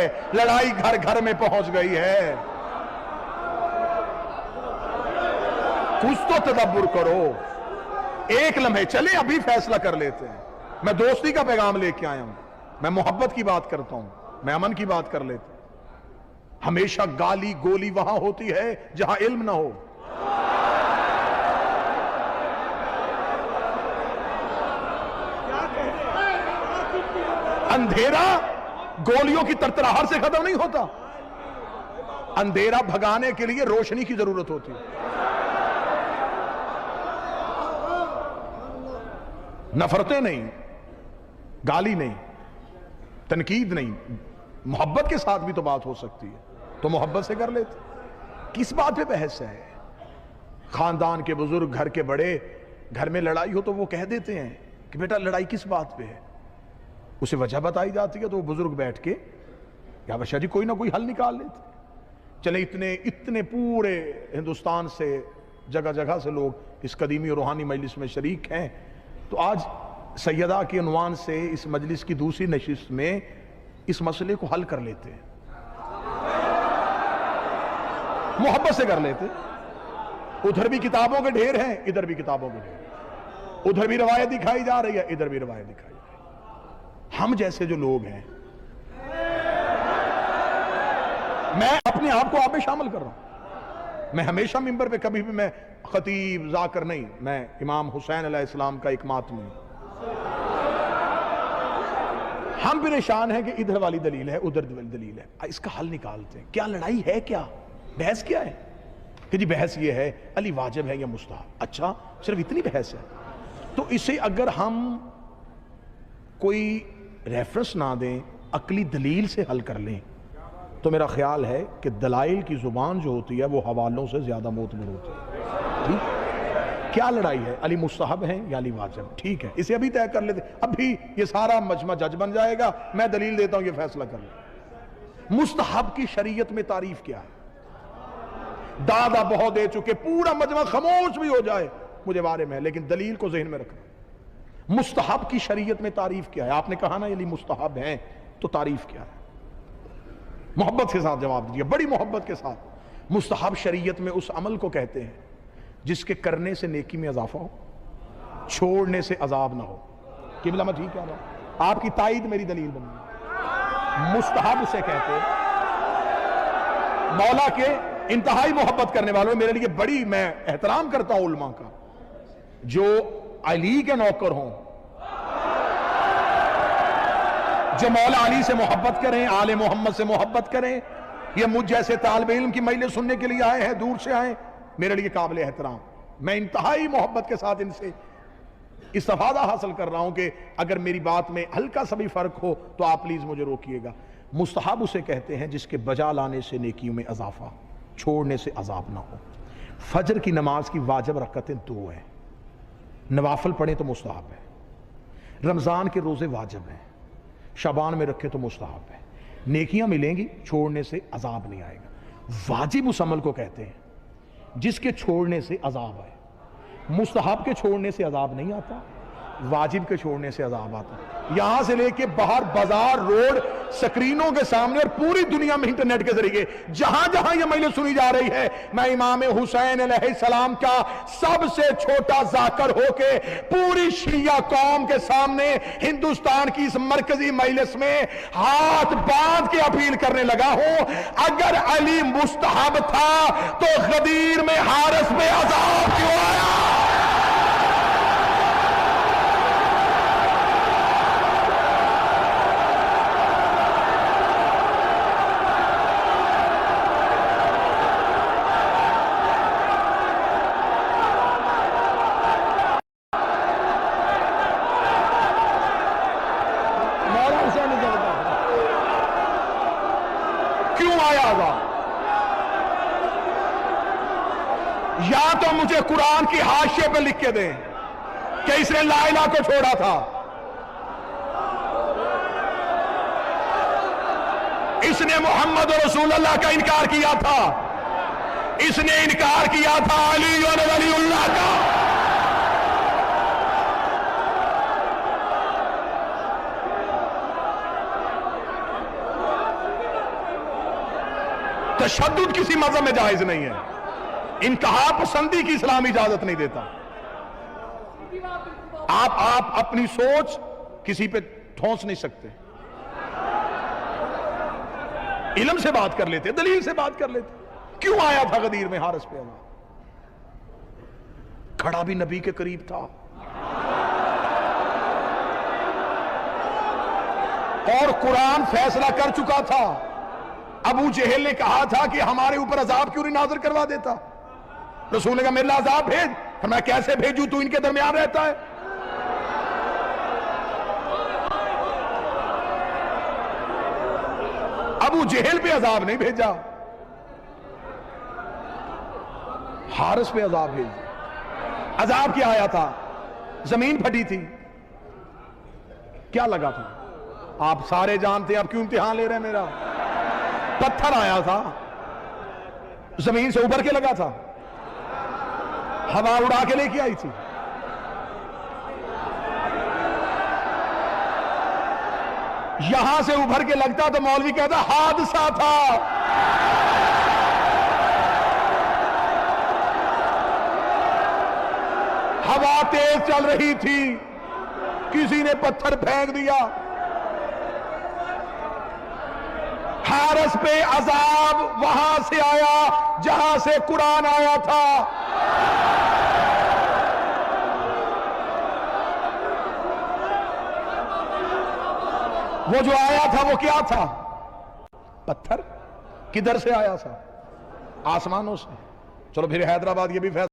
ہے، لڑائی گھر گھر میں پہنچ گئی ہے۔ کچھ تو تدبر کرو، ایک لمحے چلے ابھی فیصلہ کر لیتے ہیں۔ میں دوستی کا پیغام لے کے آیا ہوں، میں محبت کی بات کرتا ہوں، میں امن کی بات کر لیتا ہوں۔ ہمیشہ گالی گولی وہاں ہوتی ہے جہاں علم نہ ہو۔ اندھیرا گولیوں کی ترتراہٹ سے ختم نہیں ہوتا، اندھیرا بھگانے کے لیے روشنی کی ضرورت ہوتی ہے۔ نفرتیں نہیں، گالی نہیں، تنقید نہیں، محبت کے ساتھ بھی تو بات ہو سکتی ہے، تو محبت سے کر لیتے۔ کس بات پہ بحث ہے؟ خاندان کے بزرگ، گھر کے بڑے، گھر میں لڑائی ہو تو وہ کہہ دیتے ہیں کہ بیٹا لڑائی کس بات پہ ہے، اسے وجہ بتائی جاتی ہے تو وہ بزرگ بیٹھ کے یا بشا جی کوئی نہ کوئی حل نکال لیتے۔ چلے اتنے پورے ہندوستان سے جگہ جگہ سے لوگ اس قدیمی اور روحانی مجلس میں شریک ہیں، تو آج سیدہ کے عنوان سے اس مجلس کی دوسری نشست میں اس مسئلے کو حل کر لیتے ہیں، محبت سے کر لیتے۔ ادھر بھی کتابوں کے ڈھیر ہیں، ادھر بھی کتابوں کے ڈھیر، ادھر بھی روایت دکھائی جا رہی ہے، ادھر بھی روایت دکھائی جا رہی ہے۔ ہم جیسے جو لوگ ہیں، میں اپنے آپ کو آپ میں شامل کر رہا ہوں، میں ہمیشہ ممبر پہ کبھی بھی میں خطیب ذاکر نہیں، میں امام حسین علیہ السلام کا ایک ماتمی ہوں۔ ہم پریشان ہیں کہ ادھر والی دلیل ہے، ادھر والی دلیل ہے، اس کا حل نکالتے ہیں۔ کیا لڑائی ہے؟ کیا بحث کیا ہے؟ کہ جی بحث یہ ہے علی واجب ہے یا مستحب۔ اچھا صرف اتنی بحث ہے؟ تو اسے اگر ہم کوئی ریفرنس نہ دیں، عقلی دلیل سے حل کر لیں، تو میرا خیال ہے کہ دلائل کی زبان جو ہوتی ہے وہ حوالوں سے زیادہ معتبر ہوتی ہے۔ ٹھیک؟ کیا لڑائی ہے؟ علی مستحب ہے یا علی واجب؟ ٹھیک ہے، اسے ابھی طے کر لیتے، ابھی یہ سارا مجمع جج بن جائے گا، میں دلیل دیتا ہوں، یہ فیصلہ کر لیں۔ مستحب کی شریعت میں تعریف کیا ہے؟ دادا بہت دے چکے، پورا مجمع خاموش بھی ہو جائے مجھے بارے میں، لیکن دلیل کو ذہن میں رکھنا۔ مستحب کی شریعت میں تعریف کیا ہے؟ آپ نے کہا نا علی مستحب ہیں، تو تعریف کیا ہے؟ محبت کے ساتھ جواب دیجیے، بڑی محبت کے ساتھ۔ مستحب شریعت میں اس عمل کو کہتے ہیں جس کے کرنے سے نیکی میں اضافہ ہو، چھوڑنے سے عذاب نہ ہو۔ قبلہ میں ٹھیک کہہ رہا ہوں؟ آپ کی تائید میری دلیل بنی۔ مستحب اسے کہتے ہیں۔ مولا کے انتہائی محبت کرنے والوں، میرے لیے بڑی، میں احترام کرتا ہوں علماء کا، جو علی کے نوکر ہوں، جو مولا علی سے محبت کریں، آل محمد سے محبت کریں۔ یہ مجھ جیسے طالب علم کی مجلس سننے کے لیے آئے ہیں، دور سے آئے، میرے لیے قابل احترام۔ میں انتہائی محبت کے ساتھ ان سے استفادہ حاصل کر رہا ہوں کہ اگر میری بات میں ہلکا سا بھی فرق ہو تو آپ پلیز مجھے روکیے گا۔ مستحب اسے کہتے ہیں جس کے بجا لانے سے نیکیوں میں اضافہ، چھوڑنے سے عذاب نہ ہو۔ فجر کی نماز کی واجب رکعتیں 2 ہیں، نوافل پڑھیں تو مستحب ہے۔ رمضان کے روزے واجب ہیں، شعبان میں رکھے تو مستحب ہے۔ نیکیاں ملیں گی، چھوڑنے سے عذاب نہیں آئے گا۔ واجب اس عمل کو کہتے ہیں جس کے چھوڑنے سے عذاب آئے۔ مستحب کے چھوڑنے سے عذاب نہیں آتا، واجب کے چھوڑنے سے عذاب آتا۔ یہاں سے لے کے باہر بازار، روڈ، سکرینوں کے سامنے اور پوری دنیا میں انٹرنیٹ کے ذریعے جہاں جہاں یہ مجلس سنی جا رہی ہے، میں امام حسین علیہ السلام کا سب سے چھوٹا ذاکر ہو کے پوری شیعہ قوم کے سامنے ہندوستان کی اس مرکزی مجلس میں ہاتھ باندھ کے اپیل کرنے لگا ہوں، اگر علی مستحب تھا تو غدیر میں حارث پہ عذاب کیوں آیا؟ یا تو مجھے قرآن کی حاشیے پہ لکھ کے دیں کہ اس نے لا الہ کو چھوڑا تھا، اس نے محمد رسول اللہ کا انکار کیا تھا، اس نے انکار کیا تھا علی ولی اللہ کا۔ تشدد کسی مذہب میں جائز نہیں ہے، انتہا پسندی کی اسلام اجازت نہیں دیتا۔ آپ اپنی سوچ کسی پہ ٹھونس نہیں سکتے، علم سے بات کر لیتے، دلیل سے بات کر لیتے۔ کیوں آیا تھا غدیر میں حارث پہ عذاب؟ کھڑا بھی نبی کے قریب تھا، اور قرآن فیصلہ کر چکا تھا۔ ابو جہل نے کہا تھا کہ ہمارے اوپر عذاب کیوں نہیں نازل کروا دیتا؟ رسول نے کہا میرے لیے عذاب بھیج۔ فرمایا کیسے بھیجوں، تو ان کے درمیان رہتا ہے۔ ابو جہل پہ عذاب نہیں بھیجا، حارث پہ عذاب بھیجا۔ عذاب کیا آیا تھا؟ زمین پھٹی تھی، کیا لگا تھا؟ آپ سارے جانتے ہیں، آپ کیوں امتحان لے رہے ہیں میرا؟ پتھر آیا تھا، زمین سے ابھر کے لگا تھا، ہوا اڑا کے لے کے آئی تھی۔ یہاں سے ابھر کے لگتا تو مولوی کہتا حادثہ تھا۔ ہوا تیز چل رہی تھی، کسی نے پتھر پھینک دیا، حارث پہ عذاب وہاں سے آیا جہاں سے قرآن آیا تھا۔ وہ جو آیا تھا وہ کیا تھا؟ پتھر۔ کدھر سے آیا تھا؟ آسمانوں سے۔ چلو پھر حیدرآباد یہ بھی فیصلہ